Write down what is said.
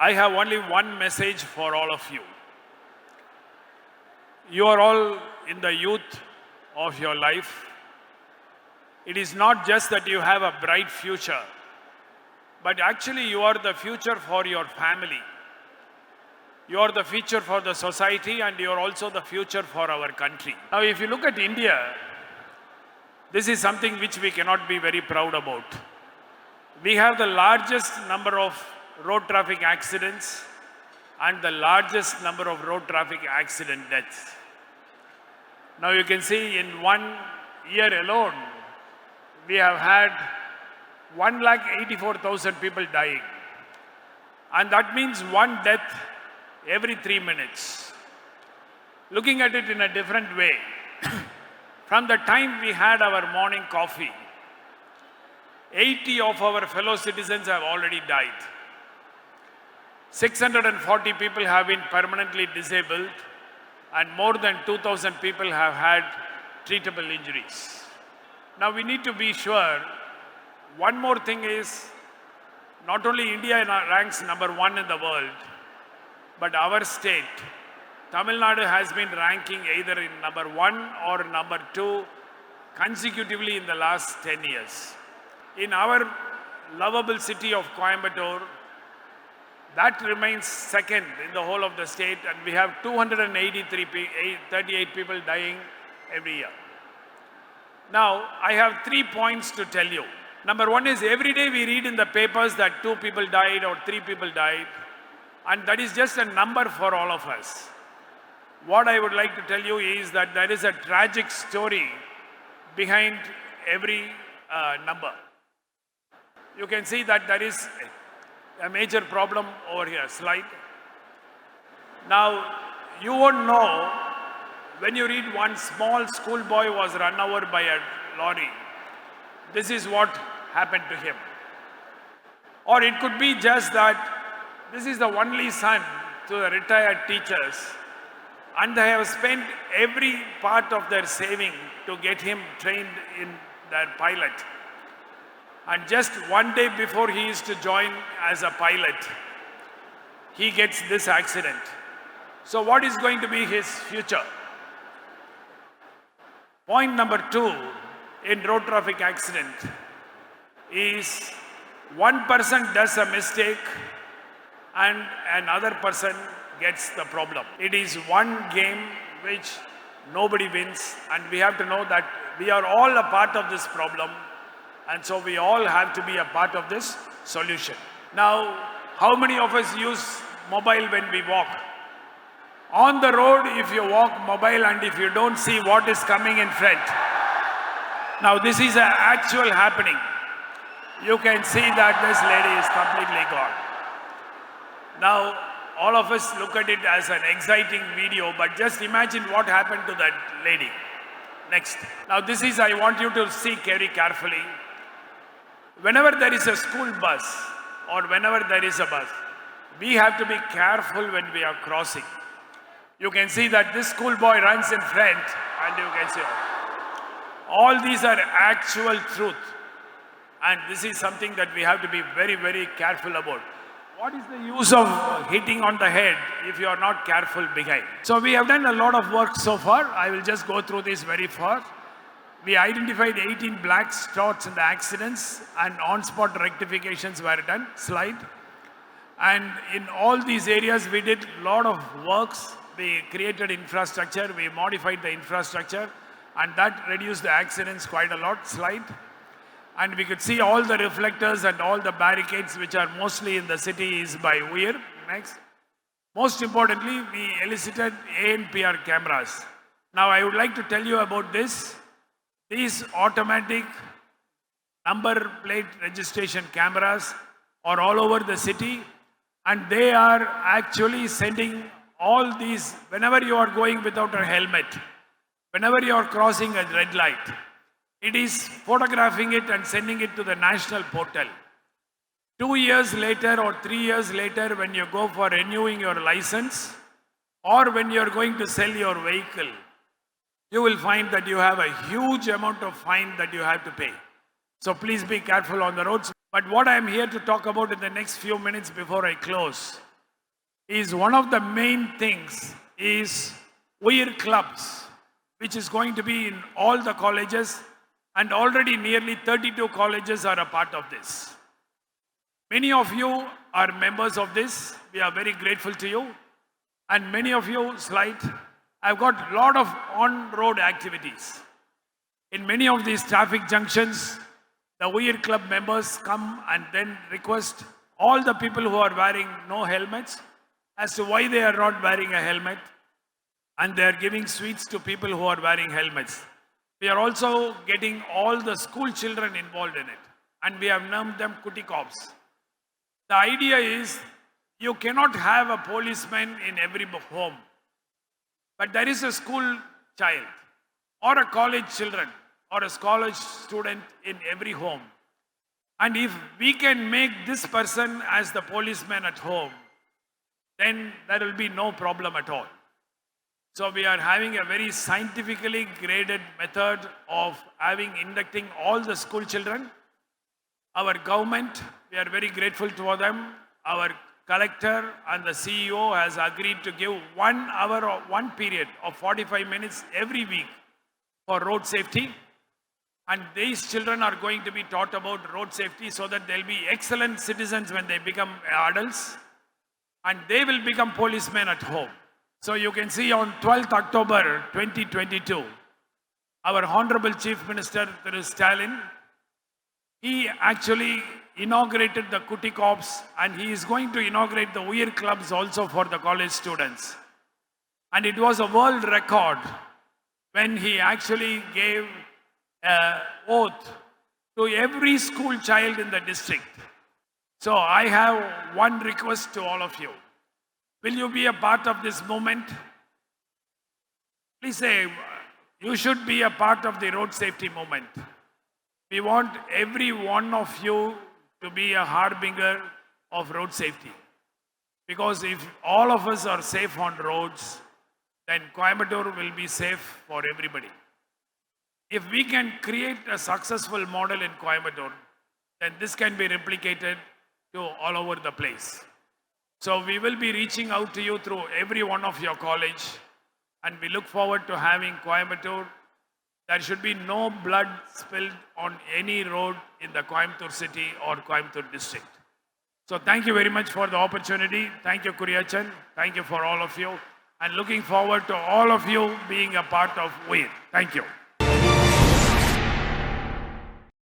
I have only one message for all of you. You are all in the youth of your life. It is not just that you have a bright future, but actually you are the future for your family. You are the future for the society, and you are also the future for our country. Now, if you look at India, this is something which we cannot be very proud about. We have the largest number of road traffic accidents and the largest number of road traffic accident deaths. Now you can see in 1 year alone, we have had 1,84,000 people dying. And that means one death every 3 minutes. Looking at it in a different way, from the time we had our morning coffee, 80 of our fellow citizens have already died. 640 people have been permanently disabled, and more than 2,000 people have had treatable injuries. Now we need to be sure, one more thing is, not only India ranks number 1 in the world, but our state, Tamil Nadu, has been ranking either in number 1 or number 2 consecutively in the last 10 years. In our lovable city of Coimbatore, that remains second in the whole of the state, and we have 238 people dying every year. Now, I have 3 points to tell you. Number 1 is, every day we read in the papers that 2 people died or 3 people died, and that is just a number for all of us. What I would like to tell you is that there is a tragic story behind every number. You can see that there is a major problem over here, slide. Now, you won't know when you read one small schoolboy was run over by a lorry. This is what happened to him. Or it could be just that this is the only son to the retired teachers, and they have spent every part of their saving to get him trained in their pilot. And just one day before he is to join as a pilot, he gets this accident. So what is going to be his future? Point number 2 in road traffic accident is, one person does a mistake and another person gets the problem. It is one game which nobody wins, and we have to know that we are all a part of this problem. And so we all have to be a part of this solution. Now, how many of us use mobile when we walk? On the road, if you walk mobile and if you don't see what is coming in front. Now, this is an actual happening. You can see that this lady is completely gone. Now, all of us look at it as an exciting video, but just imagine what happened to that lady. Next. Now, this is, I want you to see very carefully. Whenever there is a school bus or whenever there is a bus, we have to be careful when we are crossing. You can see that this schoolboy runs in front, and you can see all these are actual truth. And this is something that we have to be very, very careful about. What is the use of hitting on the head if you are not careful behind? So we have done a lot of work so far. I will just go through this very fast. We identified 18 black spots in the accidents, and on-spot rectifications were done. Slide. And in all these areas, we did a lot of works. We created infrastructure, we modified the infrastructure, and that reduced the accidents quite a lot. Slide. And we could see all the reflectors and all the barricades which are mostly in the city is by wear. Next. Most importantly, we elicited ANPR cameras. Now I would like to tell you about this. These automatic number plate registration cameras are all over the city, and they are actually sending all these, whenever you are going without a helmet, whenever you are crossing a red light, it is photographing it and sending it to the national portal. 2 years later or 3 years later, when you go for renewing your license or when you are going to sell your vehicle, you will find that you have a huge amount of fine that you have to pay. So please be careful on the roads. But what I am here to talk about in the next few minutes before I close is one of the main things is Uir clubs, which is going to be in all the colleges, and already nearly 32 colleges are a part of this. Many of you are members of this. We are very grateful to you. And many of you, I've got a lot of on-road activities. In many of these traffic junctions, the Uir Club members come and then request all the people who are wearing no helmets as to why they are not wearing a helmet, and they are giving sweets to people who are wearing helmets. We are also getting all the school children involved in it, and we have named them Kuti Cops. The idea is you cannot have a policeman in every home, but there is a school child or a college children or a college student in every home. And if we can make this person as the policeman at home, then there will be no problem at all. So we are having a very scientifically graded method of inducting all the school children. Our government, we are very grateful to them. Our collector and the CEO has agreed to give 1 hour or 1 period of 45 minutes every week for road safety. And these children are going to be taught about road safety so that they'll be excellent citizens when they become adults, and they will become policemen at home. So you can see on 12th October 2022, our Honorable Chief Minister, Dr. Stalin, he actually inaugurated the Kuti Corps, and he is going to inaugurate the Uir clubs also for the college students. And it was a world record when he actually gave an oath to every school child in the district. So I have one request to all of you. Will you be a part of this movement? Please say, you should be a part of the road safety movement. We want every one of you to be a harbinger of road safety. Because if all of us are safe on roads, then Coimbatore will be safe for everybody. If we can create a successful model in Coimbatore, then this can be replicated to all over the place. So we will be reaching out to you through every one of your college, and we look forward to having Coimbatore. There should be no blood spilled on any road in the Coimbatore city or Coimbatore district. So thank you very much for the opportunity. Thank you, Kuriyachan. Thank you for all of you. And looking forward to all of you being a part of Uir. Thank you.